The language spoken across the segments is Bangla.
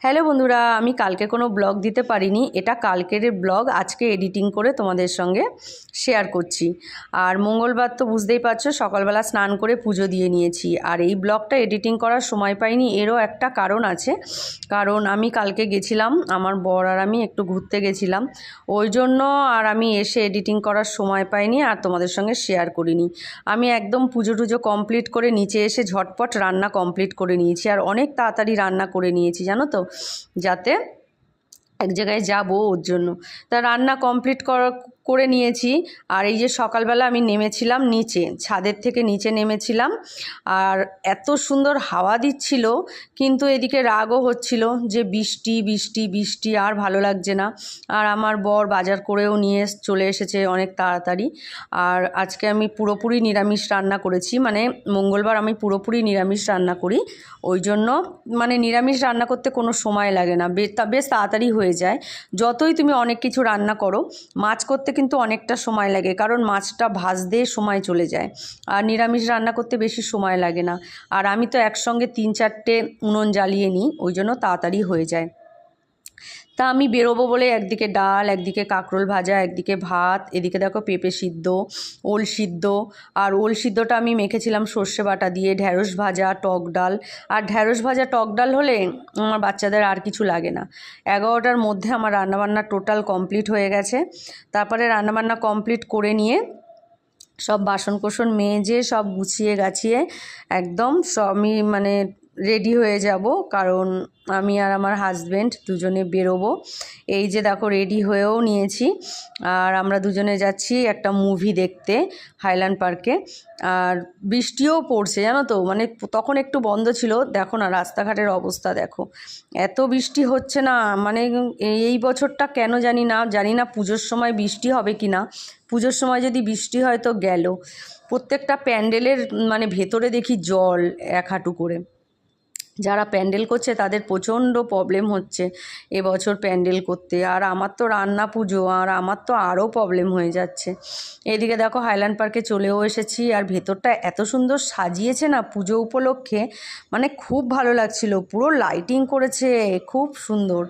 হ্যালো বন্ধুরা, আমি কালকে কোনো ব্লগ দিতে পারিনি। এটা কালকের ব্লগ আজকে এডিটিং করে তোমাদের সঙ্গে শেয়ার করছি। আর মঙ্গলবার তো বুঝতেই পারছো, সকালবেলা স্নান করে পুজো দিয়ে নিয়েছি। আর এই ব্লগটা এডিটিং করার সময় পাইনি, এরও একটা কারণ আছে। কারণ আমি কালকে গেছিলাম, আমার বর আর আমি একটু ঘুরতে গেছিলাম, ওই জন্য আর আমি এসে এডিটিং করার সময় পাইনি আর তোমাদের সঙ্গে শেয়ার করিনি। আমি একদম পুজো টুজো কমপ্লিট করে নিচে এসে ঝটপট রান্না কমপ্লিট করে নিয়েছি। আর অনেক তাড়াতাড়ি রান্না করে নিয়েছি জানো তো, যাতে এক জায়গায় যাব ওর জন্য। তা রান্না কমপ্লিট করে নিয়েছি। আর এই যে সকালবেলা আমি নেমেছিলাম নিচে, ছাদের থেকে নিচে নেমেছিলাম, আর এত সুন্দর হাওয়া দিচ্ছিল, কিন্তু এদিকে রাগও হচ্ছিল যে বৃষ্টি বৃষ্টি বৃষ্টি, আর ভালো লাগছে না। আর আমার বর বাজার করেও নিয়ে চলে এসেছে অনেক তাড়াতাড়ি। আর আজকে আমি পুরোপুরি নিরামিষ রান্না করেছি, মানে মঙ্গলবার আমি পুরোপুরি নিরামিষ রান্না করি। ওই জন্য মানে নিরামিষ রান্না করতে কোনো সময় লাগে না, বেশ তাড়াতাড়ি হয়ে যায়। যতই তুমি অনেক কিছু রান্না করো, মাছ করতে কিন্তু অনেকটা সময় লাগে, কারণ মাছটা ভাজতে সময় চলে যায়। আর নিরামিষ রান্না করতে বেশি সময় লাগে না। আর আমি তো একসঙ্গে 3-4টে উনুন জ্বালিয়ে নিই, ওই জন্য তাড়াতাড়ি হয়ে যায়। তা আমি বেরোবো বলে একদিকে ডাল, একদিকে কাঁকরোল ভাজা, একদিকে ভাত, এদিকে দেখো পেঁপে সিদ্ধ, ওল সিদ্ধ। আর ওল সিদ্ধটা আমি মেখেছিলাম সর্ষে বাটা দিয়ে, ঢ্যাঁড়স ভাজা, টক ডাল। আর ঢ্যাঁড়স ভাজা টক ডাল হলে আমার বাচ্চাদের আর কিছু লাগে না। 11টার মধ্যে আমার রান্নাবান্না টোটাল কমপ্লিট হয়ে গেছে। তারপরে রান্নাবান্না কমপ্লিট করে নিয়ে সব বাসন কোসন মেজে সব গুছিয়ে গাছিয়ে একদম আমি মানে রেডি হয়ে যাব, কারণ আমি আর আমার হাজব্যান্ড দুজনে বেরোবো। এই যে দেখো রেডি হয়েও নিয়েছি, আর আমরা দুজনে যাচ্ছি একটা মুভি দেখতে হাইল্যান্ড পার্কে। আর বৃষ্টিও পড়ছে জানো তো, মানে তখন একটু বন্ধ ছিল, দেখো না রাস্তাঘাটের অবস্থা দেখো, এত বৃষ্টি হচ্ছে না। মানে এই বছরটা কেন জানি না পুজোর সময় বৃষ্টি হবে কি না। পুজোর সময় যদি বৃষ্টি হয় তো গেল, প্রত্যেকটা প্যান্ডেলের মানে ভেতরে দেখি জল 1 হাঁটু করে। যারা প্যান্ডেল করছে তাদের প্রচণ্ড প্রবলেম হচ্ছে এবছর প্যান্ডেল করতে। আর আমার তো রান্না পুজো, আর আমার তো আরও প্রবলেম হয়ে যাচ্ছে। এদিকে দেখো হাইল্যান্ড পার্কে চলেও এসেছি, আর ভেতরটা এত সুন্দর সাজিয়েছে না পুজো উপলক্ষে, মানে খুব ভালো লাগছিল, পুরো লাইটিং করেছে, খুব সুন্দর।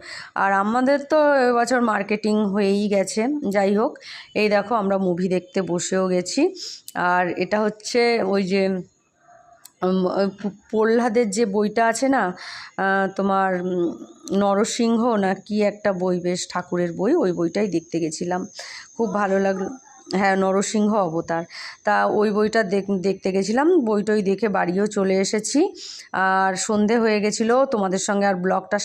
আর আমাদের তো এবছর মার্কেটিং হয়েই গেছে। যাই হোক, এই দেখো আমরা মুভি দেখতে বসেও গেছি। আর এটা হচ্ছে ওই যে প্রহ্লাদের যে বইটা আছে না, তোমার নরসিংহ না কি একটা বই, বেশ ঠাকুরের বই, ওই বইটাই দেখতে গেছিলাম, খুব ভালো লাগলো। হ্যাঁ, নরসিংহ অবতার। তা ওই বইটা দেখতে গেছিলাম, বইটই দেখে বাড়িও চলে এসেছি। আর সন্ধে হয়ে গেছিলো, তোমাদের সঙ্গে আর ব্লগটা